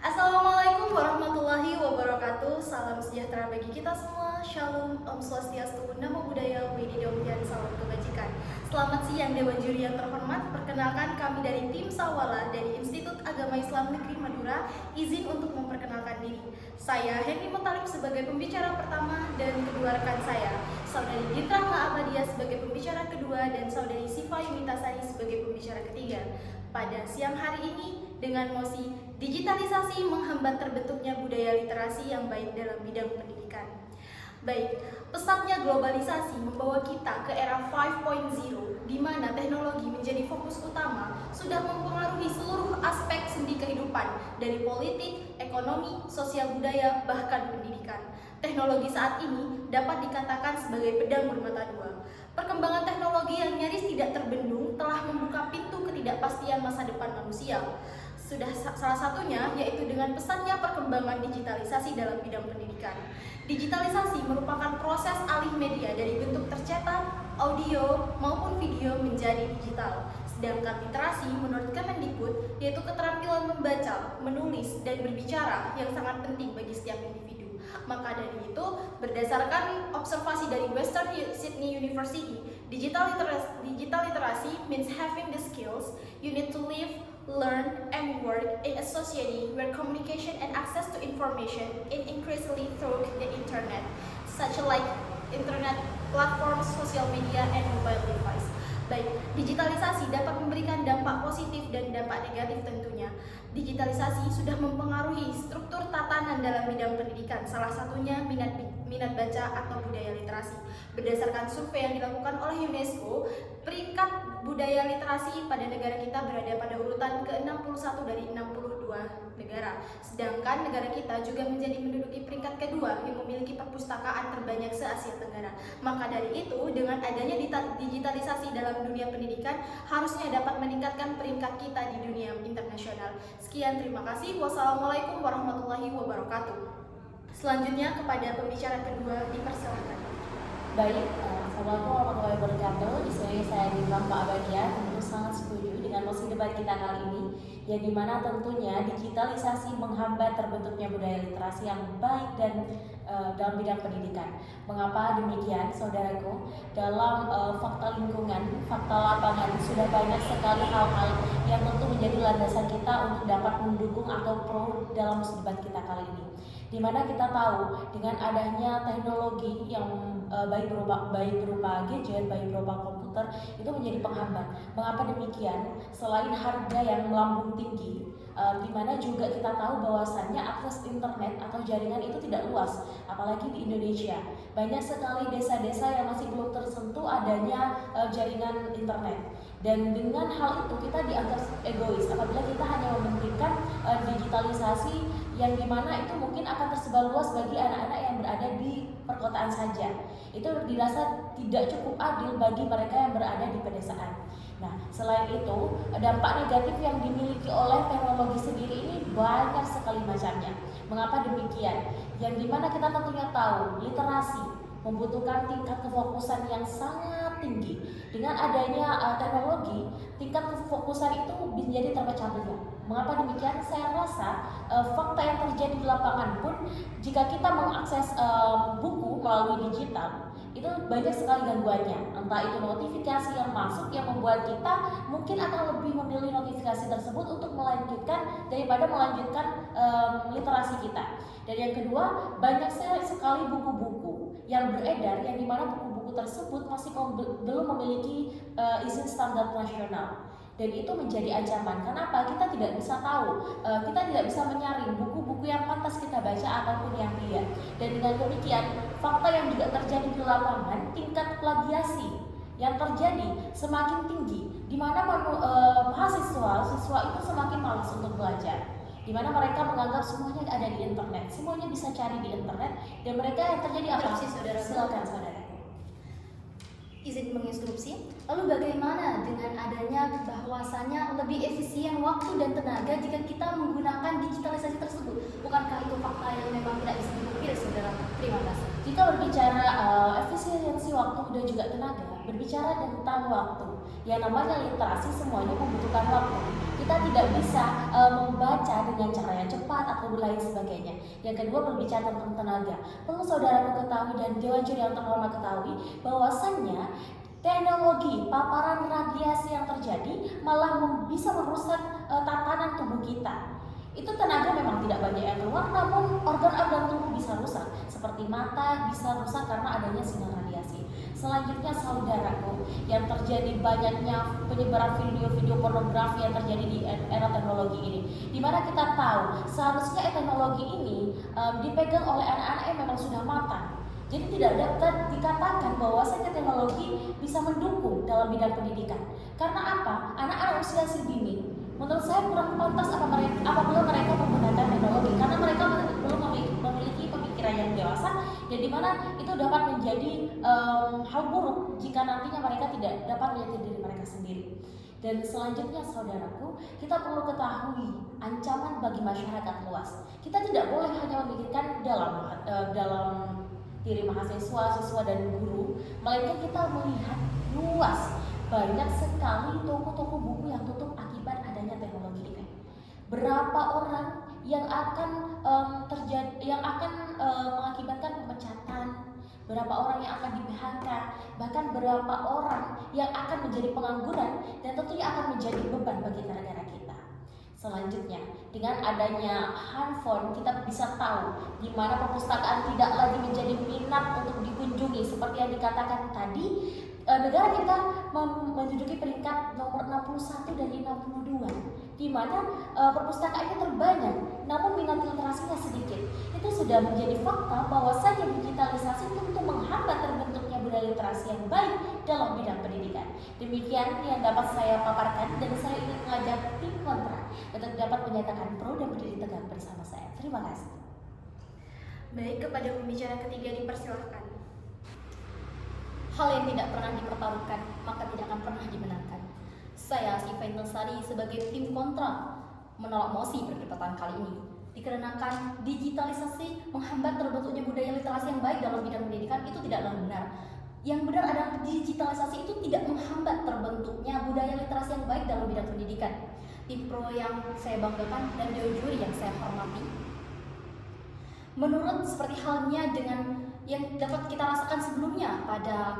Assalamualaikum warahmatullahi wabarakatuh. Salam sejahtera bagi kita semua. Shalom, Om Swastiastu, Namo Buddhaya, Wididom, dan salam kebajikan. Selamat siang Dewan Juri yang terhormat. Perkenalkan kami dari tim Sawala dari Institut Agama Islam Negeri Madura. Izin untuk memperkenalkan diri. Saya Henry Mutalib sebagai pembicara pertama dan kedua rekan saya, Saudari Ditra Ma'abadia sebagai pembicara kedua dan Saudari Siva Yumitasari sebagai pembicara ketiga. Pada siang hari ini dengan mosi digitalisasi menghambat terbentuknya budaya literasi yang baik dalam bidang pendidikan. Baik, pesatnya globalisasi membawa kita ke era 5.0 di mana teknologi menjadi fokus utama sudah mempengaruhi seluruh aspek sendi kehidupan dari politik, ekonomi, sosial budaya, bahkan pendidikan. Teknologi saat ini dapat dikatakan sebagai pedang bermata dua. Perkembangan teknologi yang nyaris tidak terbendung telah membuka pintu ketidakpastian masa depan manusia. Sudah salah satunya yaitu dengan pesatnya perkembangan digitalisasi dalam bidang pendidikan. Digitalisasi merupakan proses alih media dari bentuk tercetak, audio, maupun video menjadi digital. Sedangkan literasi menurut Kemendikbud yaitu keterampilan membaca, menulis, dan berbicara yang sangat penting bagi setiap individu. Maka dari itu, berdasarkan observasi dari Western Sydney University, digital literasi means having the skills you need to live, learn, and work in a society where communication and access to information is increasingly through the internet, such like internet platforms, social media, and mobile device. Baik, digitalisasi dapat memberikan dampak positif dan dampak negatif tentunya. Digitalisasi sudah mempengaruhi struktur tatanan dalam bidang pendidikan, salah satunya minat baca atau budaya literasi. Berdasarkan survei yang dilakukan oleh UNESCO, peringkat budaya literasi pada negara kita berada pada urutan ke-61 dari 62 negara. Sedangkan negara kita juga menduduki peringkat kedua yang memiliki perpustakaan terbanyak se-Asia Tenggara. Maka dari itu, dengan adanya digitalisasi dalam dunia pendidikan, harusnya dapat meningkatkan peringkat kita di dunia internasional. Sekian, terima kasih. Wassalamualaikum warahmatullahi wabarakatuh. Selanjutnya kepada pembicara kedua, dipersilakan. Baik, Assalamualaikum warahmatullahi wabarakatuh. Di sini saya Ditra Ma'abadia tentu sangat setuju dengan mosi debat kita kali ini, yang dimana tentunya digitalisasi menghambat terbentuknya budaya literasi yang baik dan dalam bidang pendidikan. Mengapa demikian, saudaraku? Dalam fakta lingkungan, fakta lapangan, sudah banyak sekali hal-hal yang tentu menjadi landasan kita untuk dapat mendukung atau pro dalam mosi debat kita kali ini. Dimana kita tahu dengan adanya teknologi yang baik berupa gadget, baik berupa komputer, itu menjadi penghambat. Mengapa demikian? Selain harga yang melambung tinggi, dimana juga kita tahu bahwasannya akses internet atau jaringan itu tidak luas, apalagi di Indonesia. Banyak sekali desa-desa yang masih belum tersentuh adanya jaringan internet. Dan dengan hal itu kita dianggap egois apabila kita hanya mementingkan digitalisasi yang dimana itu mungkin akan tersebar luas bagi anak-anak yang berada di perkotaan saja. Itu dirasa tidak cukup adil bagi mereka yang berada di pedesaan. Nah, selain itu, dampak negatif yang dimiliki oleh teknologi sendiri ini banyak sekali macamnya. Mengapa demikian? Yang dimana kita tentunya tahu, literasi membutuhkan tingkat kefokusan yang sangat tinggi. Dengan adanya teknologi, tingkat kefokusan itu menjadi terpecah belah. Mengapa demikian? Saya rasa fakta yang terjadi di lapangan pun, jika kita mengakses buku melalui digital, itu banyak sekali gangguannya. Entah itu notifikasi yang masuk yang membuat kita mungkin akan lebih memilih notifikasi tersebut untuk melanjutkan daripada melanjutkan literasi kita. Dan yang kedua, banyak sekali buku-buku yang beredar yang dimana buku-buku tersebut masih belum memiliki izin standar nasional. Dan itu menjadi ancaman. Kenapa? Kita tidak bisa tahu, kita tidak bisa menyaring buku-buku yang pantas kita baca ataupun yang tidak. Dan dengan demikian, fakta yang juga terjadi di lapangan, tingkat plagiasi yang terjadi semakin tinggi, di mana siswa itu semakin malas untuk belajar. Di mana mereka menganggap semuanya ada di internet, semuanya bisa cari di internet, dan mereka yang terjadi apa? Silakan saudara. Izin menginstruksi, lalu bagaimana dengan adanya bahwasannya lebih efisien waktu dan tenaga jika kita menggunakan digitalisasi tersebut? Bukankah itu fakta yang memang tidak bisa dipungkiri, saudara? Terima kasih. Jika berbicara efisiensi waktu dan juga tenaga. Berbicara tentang waktu, yang namanya literasi semuanya membutuhkan waktu. Kita tidak bisa membaca dengan cara yang cepat atau lain sebagainya. Yang kedua, berbicara tentang tenaga. Perlu saudaraku ketahui dan Dewan Juri yang terhormat ketahui bahwasannya teknologi paparan radiasi yang terjadi malah bisa merusak tatanan tubuh kita. Itu tenaga memang tidak banyak yang keluar, namun organ-organ tubuh bisa rusak, seperti mata bisa rusak karena adanya sinar radiasi. Selanjutnya saudaraku, yang terjadi banyaknya penyebaran video-video pornografi yang terjadi di era teknologi ini, dimana kita tahu seharusnya teknologi ini dipegang oleh anak-anak yang memang sudah matang. Jadi tidak dapat dikatakan bahwa teknologi bisa mendukung dalam bidang pendidikan. Karena apa? Anak-anak usia sedini, menurut saya kurang pantas apabila mereka menggunakan teknologi, karena mereka belum memiliki pemikiran yang dewasa, dan dimana itu dapat menjadi hal buruk jika nantinya mereka tidak dapat melihat diri mereka sendiri. Dan selanjutnya saudaraku, kita perlu ketahui ancaman bagi masyarakat luas. Kita tidak boleh hanya memikirkan dalam diri mahasiswa, siswa dan guru, melainkan kita melihat luas. Banyak sekali toko-toko buku yang tutup akibat adanya teknologi ini. Berapa orang yang akan mengakibatkan pemecatan, berapa orang yang akan di-PHK, bahkan berapa orang yang akan menjadi pengangguran dan tentunya akan menjadi beban bagi negara kita. Selanjutnya, dengan adanya handphone, kita bisa tahu di mana perpustakaan tidak lagi menjadi minat untuk dikunjungi. Seperti yang dikatakan tadi, negara kita menduduki peringkat nomor 61 dari 62, di mana perpustakaannya terbanyak, namun minat literasinya sedikit. Itu sudah menjadi fakta bahwasanya digitalisasi tentu menghambat terbentuknya budaya literasi yang baik dalam bidang pendidikan. Demikian yang dapat saya paparkan, dan saya ingin mengajak tim kontra untuk dapat menyatakan pro dan berdiri tegak bersama saya. Terima kasih. Baik, kepada pembicara ketiga dipersilahkan. Hal yang tidak pernah dipertaruhkan, maka tidak akan pernah dimenangkan. Saya, Siva Intasari, sebagai tim kontra menolak mosi perdebatan kali ini. Dikarenakan digitalisasi menghambat terbentuknya budaya literasi yang baik dalam bidang pendidikan, itu tidaklah benar. Yang benar adalah digitalisasi itu tidak menghambat terbentuknya budaya literasi yang baik dalam bidang pendidikan. Tim pro yang saya banggakan dan dewan juri yang saya hormati, menurut seperti halnya dengan yang dapat kita rasakan sebelumnya pada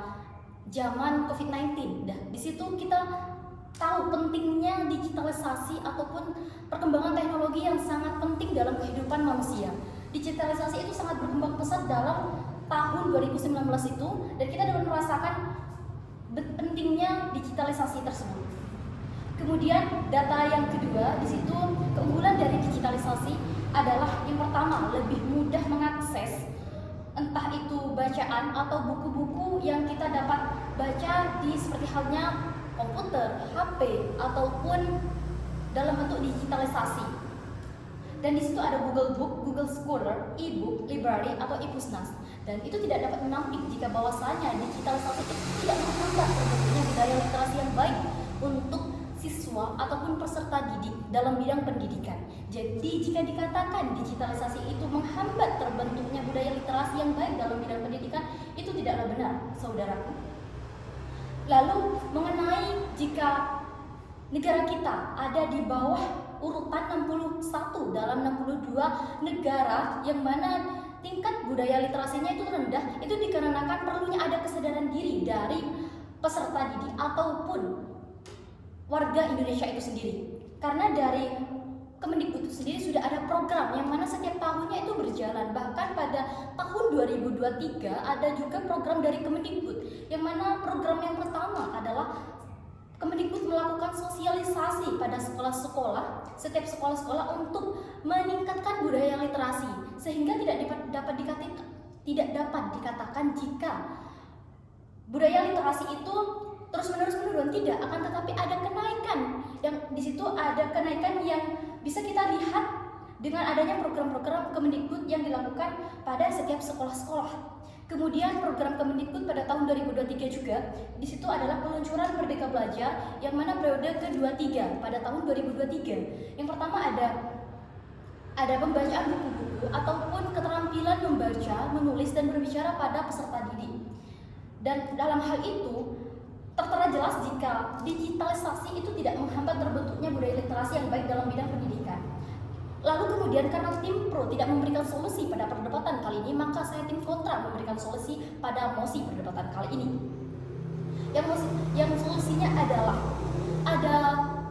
zaman COVID-19. Di situ kita tahu pentingnya digitalisasi ataupun perkembangan teknologi yang sangat penting dalam kehidupan manusia. Digitalisasi itu sangat berkembang pesat dalam tahun 2019 itu, dan kita dapat merasakan pentingnya digitalisasi tersebut. Kemudian data yang kedua, di situ keunggulan dari digitalisasi adalah yang pertama, lebih mudah mengakses entah itu bacaan atau buku-buku yang kita dapat baca di seperti halnya komputer, HP, ataupun dalam bentuk digitalisasi. Dan di situ ada Google Book, Google Scholar, e-book, library, atau e-pusnas. Dan itu tidak dapat menampik jika bahwasanya digitalisasi itu tidak menghambat terbentuknya budaya literasi yang baik untuk siswa ataupun peserta didik dalam bidang pendidikan. Jadi jika dikatakan digitalisasi itu menghambat terbentuknya budaya literasi yang baik dalam bidang pendidikan, itu tidaklah benar, saudaraku. Lalu mengenai jika negara kita ada di bawah urutan 61 dalam 62 negara yang mana tingkat budaya literasinya itu rendah, itu dikarenakan perlunya ada kesadaran diri dari peserta didik ataupun warga Indonesia itu sendiri. Karena dari Kemendikbud itu sendiri sudah ada program yang mana setiap tahunnya itu berjalan. Bahkan pada tahun 2023 ada juga program dari Kemendikbud, yang mana program yang pertama adalah Kemendikbud melakukan sosialisasi pada sekolah-sekolah, setiap sekolah-sekolah untuk meningkatkan budaya literasi, sehingga tidak dapat dikatakan jika budaya literasi itu terus-menerus menurun, tidak, akan tetapi ada kenaikan. Yang di situ ada kenaikan yang bisa kita lihat dengan adanya program-program Kemendikbud yang dilakukan pada setiap sekolah-sekolah. Kemudian program Kemendikbud pada tahun 2023 juga, di situ adalah peluncuran Merdeka Belajar yang mana periode ke-23 pada tahun 2023. Yang pertama ada pembacaan buku-buku ataupun keterampilan membaca, menulis dan berbicara pada peserta didik. Dan dalam hal itu tertera jelas jika digitalisasi itu tidak menghambat terbentuknya budaya literasi yang baik dalam bidang pendidikan. Lalu kemudian karena tim pro tidak memberikan solusi pada perdebatan kali ini, maka saya tim kontra memberikan solusi pada mosi perdebatan kali ini. Yang solusinya adalah ada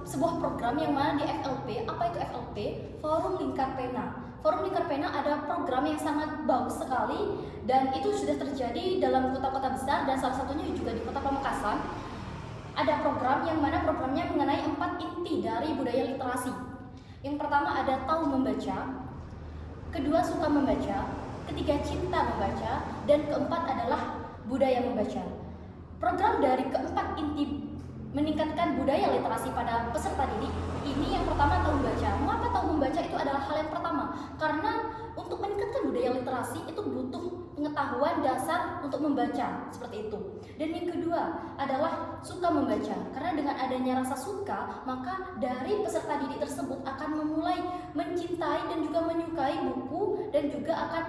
sebuah program yang mana di FLP. Apa itu FLP? Forum Lingkar Pena. Forum Lingkar Pena ada program yang sangat bagus sekali dan itu sudah terjadi dalam kota-kota besar dan salah satunya juga di Kota Pamekasan. Ada program yang mana programnya mengenai 4 inti dari budaya literasi. Yang pertama ada tahu membaca, kedua suka membaca, ketiga cinta membaca, dan keempat adalah budaya membaca. Program dari keempat inti meningkatkan budaya literasi pada peserta didik ini yang pertama tahu membaca. Mengapa tahu membaca itu adalah hal yang pertama? Karena untuk meningkatkan budaya literasi itu butuh pengetahuan dasar untuk membaca seperti itu. Dan yang kedua adalah suka membaca. Karena dengan adanya rasa suka, maka dari peserta didik tersebut akan memulai mencintai dan juga menyukai buku dan juga akan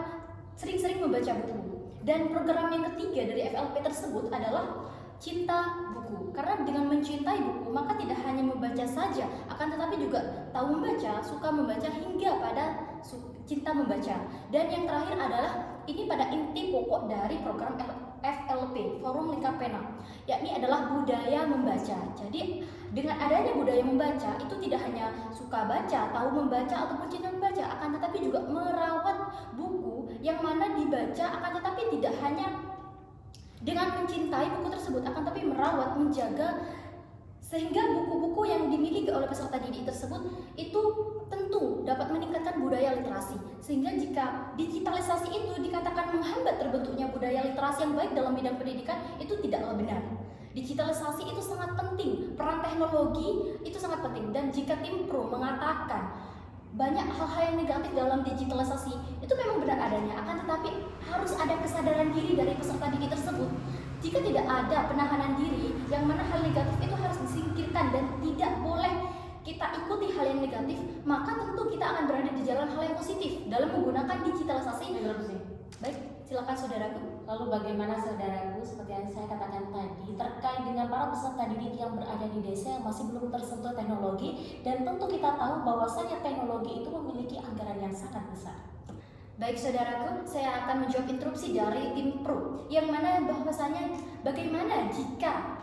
sering-sering membaca buku. Dan program yang ketiga dari FLP tersebut adalah cinta buku. Karena dengan mencintai buku, maka tidak hanya membaca saja, akan tetapi juga tahu membaca, suka membaca hingga pada cinta membaca. Dan yang terakhir adalah ini pada inti pokok dari program FLP, Forum Lingkar Pena, yakni adalah budaya membaca. Jadi dengan adanya budaya membaca itu tidak hanya suka baca, tahu membaca ataupun cinta membaca, akan tetapi juga merawat buku yang mana dibaca, akan tetapi tidak hanya dengan mencintai buku tersebut, akan tapi merawat, menjaga, sehingga buku-buku yang dimiliki oleh peserta didik tersebut itu tentu dapat meningkatkan budaya literasi. Sehingga jika digitalisasi itu dikatakan menghambat terbentuknya budaya literasi yang baik dalam bidang pendidikan, itu tidaklah benar. Digitalisasi itu sangat penting, peran teknologi itu sangat penting. Dan jika tim pro mengatakan banyak hal-hal yang negatif dalam digitalisasi, itu memang benar adanya, akan tetapi harus ada kesadaran diri dari peserta didik tersebut. Jika tidak ada penahanan diri, yang mana hal negatif itu harus disingkirkan dan tidak boleh kita ikuti hal yang negatif, maka tentu kita akan berada di jalan hal yang positif dalam menggunakan digitalisasi. Baik, silakan saudaraku. Lalu bagaimana saudaraku, seperti yang saya katakan tadi, terkait dengan para peserta didik yang berada di desa yang masih belum tersentuh teknologi, dan tentu kita tahu bahwasanya teknologi itu memiliki anggaran yang sangat besar. Baik saudaraku, saya akan menjawab interupsi dari tim pro, yang mana bahwasanya bagaimana jika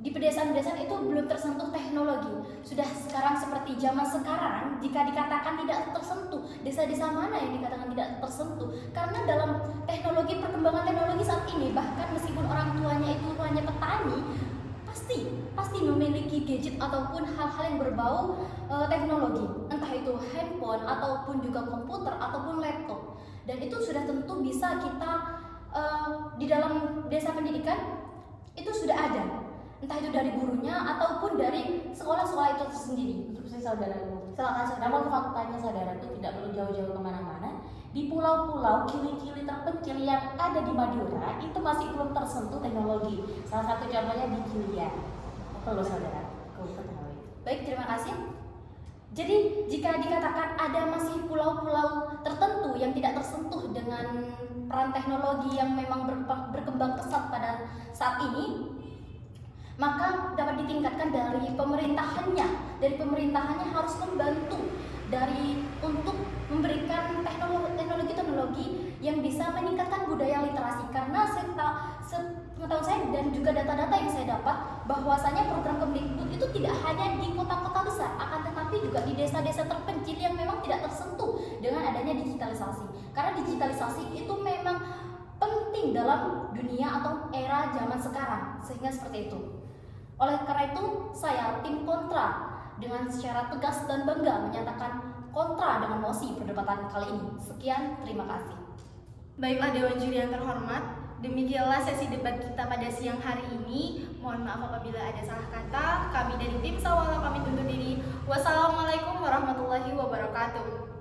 di pedesaan-pedesaan itu belum tersentuh teknologi. Sudah sekarang seperti zaman sekarang, jika dikatakan tidak tersentuh, desa-desa mana yang dikatakan tidak tersentuh? Karena dalam teknologi, perkembangan teknologi saat ini, bahkan meskipun orang tuanya itu hanya petani, pasti memiliki gadget ataupun hal-hal yang berbau teknologi, entah itu handphone ataupun juga komputer ataupun laptop. Dan itu sudah tentu bisa kita di dalam desa pendidikan itu sudah ada, entah itu dari gurunya ataupun dari sekolah-sekolah itu sendiri. Interupsi saudaraku. Silakan saudara. Namun faktanya saudaraku tidak perlu jauh-jauh kemana-mana. Di pulau-pulau kili-kili terpencil yang ada di Madura itu masih belum tersentuh teknologi. Salah satu contohnya di Kilia. Perlu saudaraku ketahui. Baik, terima kasih. Jadi jika dikatakan ada masih pulau-pulau tertentu yang tidak tersentuh dengan peran teknologi yang memang berkembang pesat pada saat ini, maka dapat ditingkatkan dari pemerintahannya. Dari pemerintahannya harus membantu untuk memberikan teknologi yang bisa meningkatkan budaya literasi. Karena sepengetahuan saya dan juga data-data yang saya dapat, bahwasanya program Kemdikbud itu tidak hanya di kota-kota besar, akan tetapi juga di desa-desa terpencil yang memang tidak tersentuh dengan adanya digitalisasi. Karena digitalisasi itu memang penting dalam dunia atau era zaman sekarang, sehingga seperti itu. Oleh karena itu, saya tim kontra dengan secara tegas dan bangga menyatakan kontra dengan mosi perdebatan kali ini. Sekian, terima kasih. Baiklah Dewan Juri yang terhormat, demikianlah sesi debat kita pada siang hari ini. Mohon maaf apabila ada salah kata. Kami dari tim Sawala pamit undur diri. Wassalamualaikum warahmatullahi wabarakatuh.